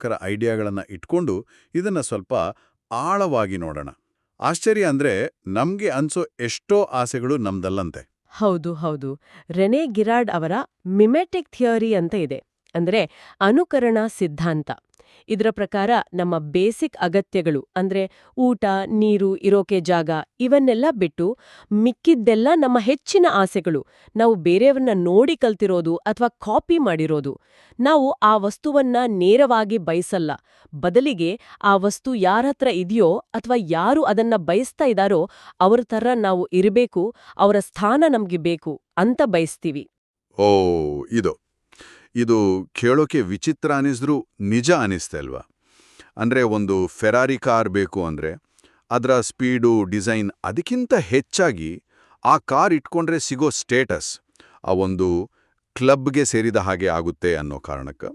ಆಸಕ್ತಿಕರ ಐಡಿಯಾಗಳನ್ನು ಇಟ್ಕೊಂಡು ಇದನ್ನು ಸ್ವಲ್ಪ ಆಳವಾಗಿ ನೋಡೋಣ. ಆಶ್ಚರ್ಯ ಅಂದ್ರೆ ನಮ್ಗೆ ಅನ್ಸೋ ಎಷ್ಟೋ ಆಸೆಗಳು ನಮ್ದಲ್ಲಂತೆ. ಹೌದು ಹೌದು. ರೆನೆ ಗಿರಾರ್ಡ್ ಅವರ ಮಿಮೆಟಿಕ್ ಥಿಯರಿ ಅಂತ ಇದೆ. ಅಂದ್ರೆ ಅನುಕರಣಾ ಸಿದ್ಧಾಂತ. ಇದರ ಪ್ರಕಾರ ನಮ್ಮ ಬೇಸಿಕ್ ಅಗತ್ಯಗಳು ಅಂದ್ರೆ ಊಟ, ನೀರು, ಇರೋಕೆ ಜಾಗ ಇವನ್ನೆಲ್ಲ ಬಿಟ್ಟು ಮಿಕ್ಕಿದ್ದೆಲ್ಲ ನಮ್ಮ ಹೆಚ್ಚಿನ ಆಸೆಗಳು. ನಾವು ಬೇರೆಯವ್ರನ್ನ ನೋಡಿ ಕಲ್ತಿರೋದು ಅಥವಾ ಕಾಪಿ ಮಾಡಿರೋದು. ನಾವು ಆ ವಸ್ತುವನ್ನ ನೇರವಾಗಿ ಬಯಸಲ್ಲ. ಬದಲಿಗೆ ಆ ವಸ್ತು ಯಾರತ್ರ ಇದೆಯೋ ಅಥವಾ ಯಾರು ಅದನ್ನ ಬಯಸ್ತಾ ಇದ್ದಾರೋ ಅವ್ರ ಥರ ನಾವು ಇರಬೇಕು, ಅವರ ಸ್ಥಾನ ನಮ್ಗೆ ಬೇಕು ಅಂತ ಬಯಸ್ತೀವಿ. ಓ, ಇದು ಕೇಳೋಕೆ ವಿಚಿತ್ರ ಅನಿಸಿದ್ರೂ ನಿಜ ಅನಿಸ್ತೆ ಅಲ್ವಾ? ಅಂದ್ರೆ ಒಂದು ಫೆರಾರಿ ಕಾರ್ ಬೇಕು ಅಂದ್ರೆ ಅದರ ಸ್ಪೀಡು, ಡಿಸೈನ್ ಅದಕ್ಕಿಂತ ಹೆಚ್ಚಾಗಿ ಆ ಕಾರ್ ಇಟ್ಕೊಂಡ್ರೆ ಸಿಗೋ ಸ್ಟೇಟಸ್, ಆ ಒಂದು ಕ್ಲಬ್ಗೆ ಸೇರಿದ ಹಾಗೆ ಆಗುತ್ತೆ ಅನ್ನೋ ಕಾರಣಕ್ಕೆ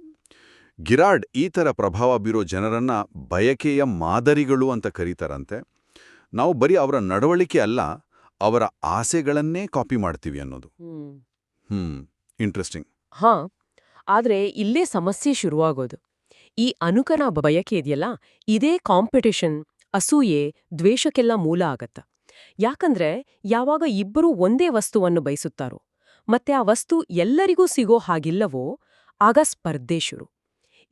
ಗಿರಾರ್ಡ್ ಈ ಥರ ಪ್ರಭಾವ ಬೀರೋ ಜನರನ್ನ ಬಯಕೆಯ ಮಾದರಿಗಳು ಅಂತ ಕರೀತಾರಂತೆ. ನಾವು ಬರೀ ಅವರ ನಡವಳಿಕೆ ಅಲ್ಲ, ಅವರ ಆಸೆಗಳನ್ನೇ ಕಾಪಿ ಮಾಡ್ತೀವಿ ಅನ್ನೋದು. ಇಂಟ್ರೆಸ್ಟಿಂಗ್. ಹಾ, ಆದ್ರೆ ಇಲ್ಲೇ ಸಮಸ್ಯೆ ಶುರುವಾಗೋದು. ಈ ಅನುಕರಣ ಬಯಕೆ ಇದೆಯಲ್ಲ, ಇದೇ ಕಾಂಪಿಟಿಷನ್, ಅಸೂಯೆ, ದ್ವೇಷಕ್ಕೆಲ್ಲ ಮೂಲ ಆಗತ್ತ. ಯಾಕಂದ್ರೆ ಯಾವಾಗ ಇಬ್ಬರೂ ಒಂದೇ ವಸ್ತುವನ್ನು ಬಯಸುತ್ತಾರೋ ಮತ್ತೆ ಆ ವಸ್ತು ಎಲ್ಲರಿಗೂ ಸಿಗೋ ಹಾಗಿಲ್ಲವೋ ಆಗ ಸ್ಪರ್ಧೆ ಶುರು.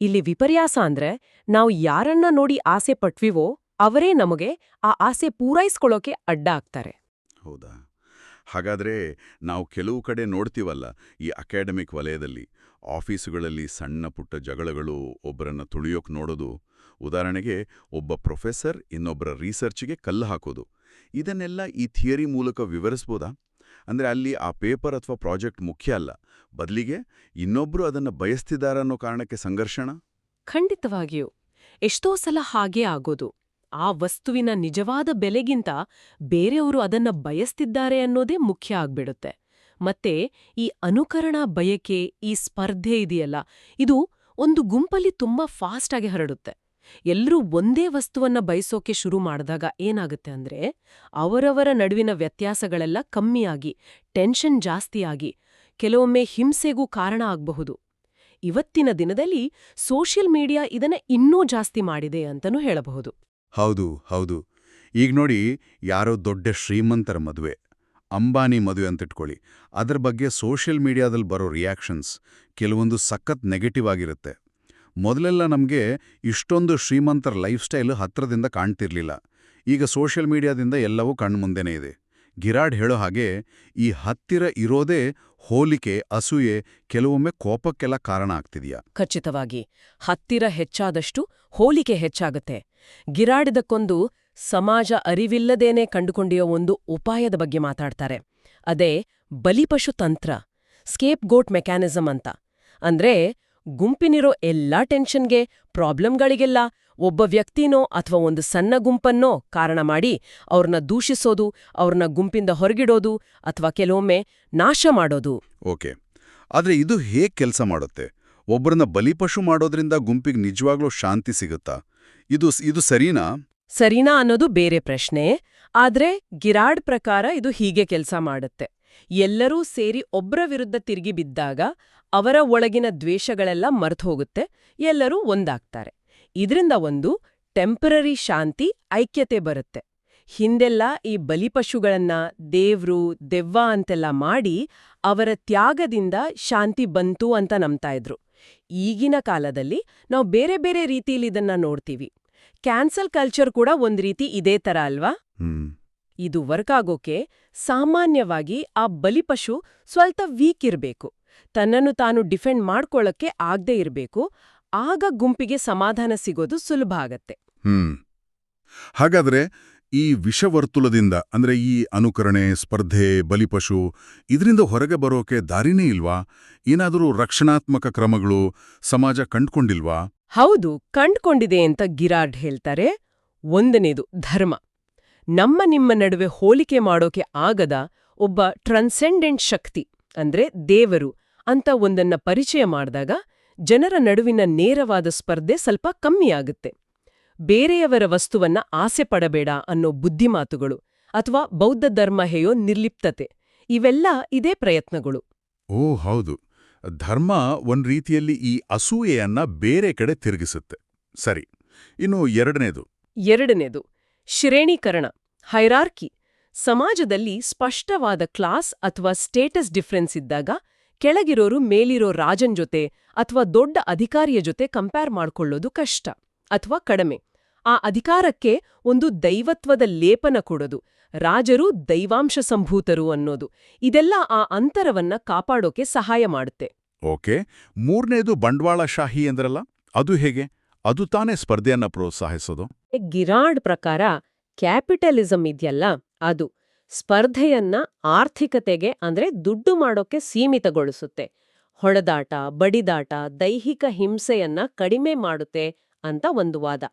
ಇಲ್ಲಿ ವಿಪರ್ಯಾಸ ಅಂದ್ರೆ ನಾವು ಯಾರನ್ನ ನೋಡಿ ಆಸೆ ಪಟ್ವಿವೋ ಅವರೇ ನಮಗೆ ಆ ಆಸೆ ಪೂರೈಸ್ಕೊಳ್ಳೋಕೆ ಅಡ್ಡ ಆಗ್ತಾರೆ. ಹೌದಾ? ಹಾಗಾದ್ರೆ ನಾವು ಕೆಲವು ಕಡೆ ನೋಡ್ತೀವಲ್ಲ, ಈ ಅಕಾಡೆಮಿಕ್ ವಲಯದಲ್ಲಿ ಆಫೀಸುಗಳಲ್ಲಿ ಸಣ್ಣ ಪುಟ್ಟ ಜಗಳಗಳು, ಒಬ್ಬರನ್ನ ತುಳಿಯೋಕ್ ನೋಡೋದು. ಉದಾಹರಣೆಗೆ ಒಬ್ಬ ಪ್ರೊಫೆಸರ್ ಇನ್ನೊಬ್ಬರ ರಿಸರ್ಚ್ಗೆ ಕಲ್ಲು ಹಾಕೋದು. ಇದನ್ನೆಲ್ಲ ಈ ಥಿಯರಿ ಮೂಲಕ ವಿವರಿಸ್ಬೋದಾ? ಅಂದ್ರೆ ಅಲ್ಲಿ ಆ ಪೇಪರ್ ಅಥವಾ ಪ್ರಾಜೆಕ್ಟ್ ಮುಖ್ಯ ಅಲ್ಲ, ಬದಲಿಗೆ ಇನ್ನೊಬ್ರು ಅದನ್ನ ಬಯಸ್ತಿದಾರನ್ನೋ ಕಾರಣಕ್ಕೆ ಸಂಘರ್ಷಣ. ಖಂಡಿತವಾಗಿಯೂ. ಎಷ್ಟೋ ಸಲ ಹಾಗೇ ಆಗೋದು. ಆ ವಸ್ತುವಿನ ನಿಜವಾದ ಬೆಲೆಗಿಂತ ಬೇರೆಯವರು ಅದನ್ನ ಬಯಸ್ತಿದ್ದಾರೆ ಅನ್ನೋದೇ ಮುಖ್ಯ ಆಗ್ಬಿಡುತ್ತೆ. ಮತ್ತೆ ಈ ಅನುಕರಣಾ ಬಯಕೆ, ಈ ಸ್ಪರ್ಧೆ ಇದೆಯಲ್ಲ, ಇದು ಒಂದು ಗುಂಪಲ್ಲಿ ತುಂಬಾ ಫಾಸ್ಟ್ ಆಗಿ ಹರಡುತ್ತೆ. ಎಲ್ಲರೂ ಒಂದೇ ವಸ್ತುವನ್ನ ಬಯಸೋಕೆ ಶುರು ಮಾಡಿದಾಗ ಏನಾಗುತ್ತೆ ಅಂದ್ರೆ ಅವರವರ ನಡುವಿನ ವ್ಯತ್ಯಾಸಗಳೆಲ್ಲ ಕಮ್ಮಿಯಾಗಿ, ಟೆನ್ಷನ್ ಜಾಸ್ತಿಯಾಗಿ, ಕೆಲವೊಮ್ಮೆ ಹಿಂಸೆಗೂ ಕಾರಣ ಆಗಬಹುದು. ಇವತ್ತಿನ ದಿನದಲ್ಲಿ ಸೋಷಿಯಲ್ ಮೀಡಿಯಾ ಇದನ್ನ ಇನ್ನೂ ಜಾಸ್ತಿ ಮಾಡಿದೆ ಅಂತನೂ ಹೇಳಬಹುದು. ಹೌದು. ಈಗ ನೋಡಿ, ಯಾರೋ ದೊಡ್ಡ ಶ್ರೀಮಂತರ ಮದುವೆ, ಅಂಬಾನಿ ಮದುವೆ ಅಂತಿಟ್ಕೊಳ್ಳಿ, ಅದರ ಬಗ್ಗೆ ಸೋಷಿಯಲ್ ಮೀಡಿಯಾದಲ್ಲಿ ಬರೋ ರಿಯಾಕ್ಷನ್ಸ್ ಕೆಲವೊಂದು ಸಖತ್ ನೆಗೆಟಿವ್ ಆಗಿರುತ್ತೆ. ಮೊದಲೆಲ್ಲ ನಮಗೆ ಇಷ್ಟೊಂದು ಶ್ರೀಮಂತರ ಲೈಫ್ ಸ್ಟೈಲ್ ಹತ್ರದಿಂದ ಕಾಣ್ತಿರ್ಲಿಲ್ಲ. ಈಗ ಸೋಷಿಯಲ್ ಮೀಡಿಯಾದಿಂದ ಎಲ್ಲವೂ ಕಣ್ಮುಂದೆನೇ ಇದೆ. ಗಿರಾರ್ಡ್ ಹೇಳೋ ಹಾಗೆ ಈ ಹತ್ತಿರ ಇರೋದೇ ಹೋಲಿಕೆ, ಅಸೂಯೆ, ಕೆಲವೊಮ್ಮೆ ಕೋಪಕ್ಕೆಲ್ಲ ಕಾರಣ ಆಗ್ತಿದೆಯಾ? ಖಚಿತವಾಗಿ. ಹತ್ತಿರ ಹೆಚ್ಚಾದಷ್ಟು ಹೋಲಿಕೆ ಹೆಚ್ಚಾಗುತ್ತೆ. ಗಿರಾರ್ಡ್ದಕ್ಕೊಂದು ಸಮಾಜ ಅರಿವಿಲ್ಲದೇನೆ ಕಂಡುಕೊಂಡಿಯೋ ಒಂದು ಉಪಾಯದ ಬಗ್ಗೆ ಮಾತಾಡ್ತಾರೆ. ಅದೇ ಬಲಿಪಶು ತಂತ್ರ, ಸ್ಕೇಪ್ ಗೋಟ್ ಮೆಕ್ಯಾನಿಸಮ್ ಅಂತ. ಅಂದ್ರೆ ಗುಂಪಿನಿರೋ ಎಲ್ಲಾ ಟೆನ್ಷನ್ಗೆ, ಪ್ರಾಬ್ಲಮ್ಗಳಿಗೆಲ್ಲ ಒಬ್ಬ ವ್ಯಕ್ತಿನೋ ಅಥವಾ ಒಂದು ಸಣ್ಣ ಗುಂಪನ್ನೋ ಕಾರಣ ಮಾಡಿ ಅವ್ರನ್ನ ದೂಷಿಸೋದು, ಅವ್ರನ್ನ ಗುಂಪಿಂದ ಹೊರಗಿಡೋದು ಅಥವಾ ಕೆಲವೊಮ್ಮೆ ನಾಶ ಮಾಡೋದು. ಓಕೆ, ಆದ್ರೆ ಇದು ಹೇಗೆ ಕೆಲಸ ಮಾಡುತ್ತೆ? ಒಬ್ಬರನ್ನ ಬಲಿಪಶು ಮಾಡೋದ್ರಿಂದ ಗುಂಪಿಗೆ ನಿಜವಾಗ್ಲೂ ಶಾಂತಿ ಸಿಗುತ್ತಾ? ಇದು ಸರಿನಾ ಅನ್ನೋದು ಬೇರೆ ಪ್ರಶ್ನೆ. ಆದ್ರೆ ಗಿರಾರ್ಡ್ ಪ್ರಕಾರ ಇದು ಹೀಗೆ ಕೆಲಸ ಮಾಡುತ್ತೆ. ಎಲ್ಲರೂ ಸೇರಿ ಒಬ್ರ ವಿರುದ್ಧ ತಿರುಗಿ ಬಿದ್ದಾಗ ಅವರ ಒಳಗಿನ ದ್ವೇಷಗಳೆಲ್ಲ ಮರ್ತು ಹೋಗುತ್ತೆ, ಎಲ್ಲರೂ ಒಂದಾಗ್ತಾರೆ. ಇದರಿಂದ ಒಂದು ಟೆಂಪರರಿ ಶಾಂತಿ, ಐಕ್ಯತೆ ಬರುತ್ತೆ. ಹಿಂದೆಲ್ಲ ಈ ಬಲಿಪಶುಗಳನ್ನ ದೇವ್ರು, ದೆವ್ವ ಅಂತೆಲ್ಲ ಮಾಡಿ ಅವರ ತ್ಯಾಗದಿಂದ ಶಾಂತಿ ಬಂತು ಅಂತ ನಂಬ್ತಾ ಇದ್ರು. ಈಗಿನ ಕಾಲದಲ್ಲಿ ನಾವು ಬೇರೆ ಬೇರೆ ರೀತಿಯಲ್ಲಿ ಇದನ್ನ ನೋಡ್ತೀವಿ. ಕ್ಯಾನ್ಸಲ್ ಕಲ್ಚರ್ ಕೂಡ ಒಂದ್ ರೀತಿ ಇದೇ ತರ ಅಲ್ವಾ? ಇದು ವರ್ಕ್ ಆಗೋಕೆ ಸಾಮಾನ್ಯವಾಗಿ ಆ ಬಲಿಪಶು ಸ್ವಲ್ಪ ವೀಕ್ ಇರ್ಬೇಕು, ತನ್ನನ್ನು ತಾನು ಡಿಫೆಂಡ್ ಮಾಡ್ಕೊಳ್ಳಕ್ಕೆ ಆಗದೆ ಇರಬೇಕು. ಆಗ ಗುಂಪಿಗೆ ಸಮಾಧಾನ ಸಿಗೋದು ಸುಲಭ ಆಗತ್ತೆ. ಹಾಗಾದ್ರೆ ಈ ವಿಷವರ್ತುಲದಿಂದ, ಅಂದ್ರೆ ಈ ಅನುಕರಣೆ, ಸ್ಪರ್ಧೆ, ಬಲಿಪಶು, ಇದರಿಂದ ಹೊರಗೆ ಬರೋಕೆ ದಾರಿನೇ ಇಲ್ವಾ? ಏನಾದರೂ ರಕ್ಷಣಾತ್ಮಕ ಕ್ರಮಗಳು ಸಮಾಜ ಕಂಡ್ಕೊಂಡಿಲ್ವಾ? ಹೌದು, ಕಂಡ್ಕೊಂಡಿದೆ ಅಂತ ಗಿರಾರ್ಡ್ ಹೇಳ್ತಾರೆ. ಒಂದನೇದು ಧರ್ಮ. ನಿಮ್ಮ ನಡುವೆ ಹೋಲಿಕೆ ಮಾಡೋಕೆ ಆಗದ ಒಬ್ಬ ಟ್ರಾನ್ಸೆಂಡೆಂಟ್ ಶಕ್ತಿ, ಅಂದ್ರೆ ದೇವರು ಅಂತ ಒಂದನ್ನ ಪರಿಚಯ ಮಾಡಿದಾಗ ಜನರ ನಡುವಿನ ನೇರವಾದ ಸ್ಪರ್ಧೆ ಸ್ವಲ್ಪ ಕಮ್ಮಿಯಾಗುತ್ತೆ. ಬೇರೆಯವರ ವಸ್ತುವನ್ನ ಆಸೆ ಪಡಬೇಡ ಅನ್ನೋ ಬುದ್ಧಿಮಾತುಗಳು ಅಥವಾ ಬೌದ್ಧ ಧರ್ಮ ಹೇಯೋ ನಿರ್ಲಿಪ್ತತೆ, ಇವೆಲ್ಲ ಇದೇ ಪ್ರಯತ್ನಗಳು. ಹೌದು. ಧರ್ಮ ಒಂದ್ ರೀತಿಯಲ್ಲಿ ಈ ಅಸೂಯೆಯನ್ನ ಬೇರೆ ಕಡೆ ತಿರುಗಿಸುತ್ತೆ. ಸರಿ. ಇನ್ನು ಎರಡನೇದು. ಎರಡನೇದು ಶ್ರೇಣೀಕರಣ, ಹೈರಾರ್ಕಿ. ಸಮಾಜದಲ್ಲಿ ಸ್ಪಷ್ಟವಾದ ಕ್ಲಾಸ್ ಅಥವಾ ಸ್ಟೇಟಸ್ ಡಿಫರೆನ್ಸ್ ಇದ್ದಾಗ ಕೆಳಗಿರೋರು ಮೇಲಿರೋ ರಾಜನ್ ಜೊತೆ ಅಥವಾ ದೊಡ್ಡ ಅಧಿಕಾರಿಯ ಜೊತೆ ಕಂಪೇರ್ ಮಾಡ್ಕೊಳ್ಳೋದು ಕಷ್ಟ ಅಥವಾ ಕಡಿಮೆ. ಆ ಅಧಿಕಾರಕ್ಕೆ ಒಂದು ದೈವತ್ವದ ಲೇಪನ ಕೊಡೋದು, ರಾಜರು ದೈವಾಂಶ ಸಂಭೂತರು ಅನ್ನೋದು, ಇದೆಲ್ಲ ಆ ಅಂತರವನ್ನ ಕಾಪಾಡೋಕೆ ಸಹಾಯ ಮಾಡುತ್ತೆ. ಓಕೆ. ಮೂರನೇದು ಬಂಡವಾಳಶಾಹಿ ಎಂದ್ರಲ್ಲ, ಅದು ಹೇಗೆ? ಅದು ತಾನೇ ಸ್ಪರ್ಧೆಯನ್ನ ಪ್ರೋತ್ಸಾಹಿಸೋದು? ಗಿರಾರ್ಡ್ ಪ್ರಕಾರ ಕ್ಯಾಪಿಟಲಿಸಂ ಇದೆಯಲ್ಲ, ಅದು ಸ್ಪರ್ಧೆಯನ್ನ ಆರ್ಥಿಕತೆಗೆ ಅಂದ್ರೆ ದುಡ್ಡು ಮಾಡೋಕೆ ಸೀಮಿತಗೊಳಿಸುತ್ತೆ, ಹೊಡೆದಾಟ, ಬಡಿದಾಟ, ದೈಹಿಕ ಹಿಂಸೆಯನ್ನ ಕಡಿಮೆ ಮಾಡುತ್ತೆ ಅಂತ ಒಂದು ವಾದ.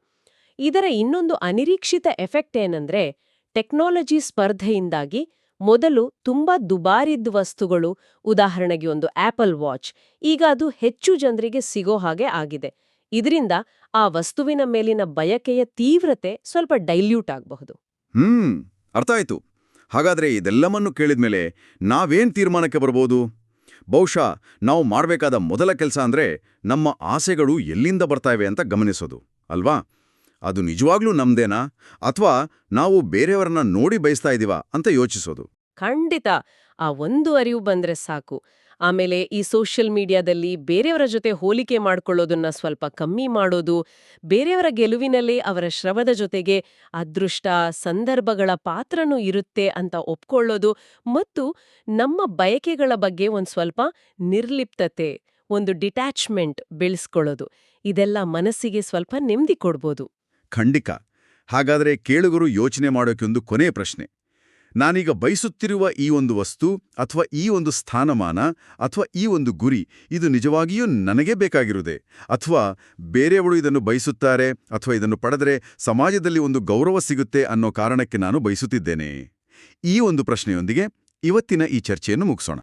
ಇದರ ಇನ್ನೊಂದು ಅನಿರೀಕ್ಷಿತ ಎಫೆಕ್ಟ್ ಏನಂದ್ರೆ, ಟೆಕ್ನಾಲಜಿ ಸ್ಪರ್ಧೆಯಿಂದಾಗಿ ಮೊದಲು ತುಂಬಾ ದುಬಾರಿದ್ದ ವಸ್ತುಗಳು, ಉದಾಹರಣೆಗೆ ಒಂದು ಆಪಲ್ ವಾಚ್, ಈಗ ಅದು ಹೆಚ್ಚು ಜನರಿಗೆ ಸಿಗೋ ಹಾಗೆ ಆಗಿದೆ. ಇದರಿಂದ ಆ ವಸ್ತುವಿನ ಮೇಲಿನ ಬಯಕೆಯ ತೀವ್ರತೆ ಸ್ವಲ್ಪ ಡೈಲ್ಯೂಟ್ ಆಗಬಹುದು. ಅರ್ಥ ಆಯ್ತು. ಹಾಗಾದ್ರೆ ಇದೆಲ್ಲವನ್ನೂ ಕೇಳಿದ್ಮೇಲೆ ನಾವೇನ್ ತೀರ್ಮಾನಕ್ಕೆ ಬರ್ಬೋದು? ಬಹುಶಃ ನಾವು ಮಾಡಬೇಕಾದ ಮೊದಲ ಕೆಲಸ ಅಂದ್ರೆ ನಮ್ಮ ಆಸೆಗಳು ಎಲ್ಲಿಂದ ಬರ್ತಾಯಿವೆ ಅಂತ ಗಮನಿಸೋದು, ಅಲ್ವಾ? ಅದು ನಿಜವಾಗ್ಲೂ ನಮ್ದೇನಾ ಅಥವಾ ನಾವು ಬೇರೆಯವರನ್ನ ನೋಡಿ ಬಯಸ್ತಾ ಇದೀವಾ ಅಂತ ಯೋಚಿಸೋದು. ಖಂಡಿತ ಆ ಒಂದು ಅರಿವು ಬಂದ್ರೆ ಸಾಕು. ಆಮೇಲೆ ಈ ಸೋಷಿಯಲ್ ಮೀಡಿಯಾದಲ್ಲಿ ಬೇರೆಯವರ ಜೊತೆ ಹೋಲಿಕೆ ಮಾಡ್ಕೊಳ್ಳೋದನ್ನ ಸ್ವಲ್ಪ ಕಮ್ಮಿ ಮಾಡೋದು, ಬೇರೆಯವರ ಗೆಲುವಿನಲ್ಲಿ ಅವರ ಶ್ರಮದ ಜೊತೆಗೆ ಅದೃಷ್ಟ, ಸಂದರ್ಭಗಳ ಪಾತ್ರನೂ ಇರುತ್ತೆ ಅಂತ ಒಪ್ಕೊಳ್ಳೋದು, ಮತ್ತು ನಮ್ಮ ಬಯಕೆಗಳ ಬಗ್ಗೆ ಒಂದ್ ಸ್ವಲ್ಪ ನಿರ್ಲಿಪ್ತತೆ, ಒಂದು ಡಿಟ್ಯಾಚ್ಮೆಂಟ್ ಬೆಳೆಸ್ಕೊಳ್ಳೋದು, ಇದೆಲ್ಲ ಮನಸ್ಸಿಗೆ ಸ್ವಲ್ಪ ನೆಮ್ಮದಿ ಕೊಡ್ಬೋದು. ಖಂಡಿತ. ಹಾಗಾದ್ರೆ ಕೇಳುಗರು ಯೋಚನೆ ಮಾಡೋಕ್ಕೊಂದು ಕೊನೆಯ ಪ್ರಶ್ನೆ. ನಾನೀಗ ಬಯಸುತ್ತಿರುವ ಈ ಒಂದು ವಸ್ತು ಅಥವಾ ಈ ಒಂದು ಸ್ಥಾನಮಾನ ಅಥವಾ ಈ ಒಂದು ಗುರಿ, ಇದು ನಿಜವಾಗಿಯೂ ನನಗೇ ಬೇಕಾಗಿರುವುದೇ, ಅಥವಾ ಬೇರೆಯವರು ಇದನ್ನು ಬಯಸುತ್ತಾರೆ ಅಥವಾ ಇದನ್ನು ಪಡೆದರೆ ಸಮಾಜದಲ್ಲಿ ಒಂದು ಗೌರವ ಸಿಗುತ್ತೆ ಅನ್ನೋ ಕಾರಣಕ್ಕೆ ನಾನು ಬಯಸುತ್ತಿದ್ದೇನೆ? ಈ ಒಂದು ಪ್ರಶ್ನೆಯೊಂದಿಗೆ ಇವತ್ತಿನ ಈ ಚರ್ಚೆಯನ್ನು ಮುಗಿಸೋಣ.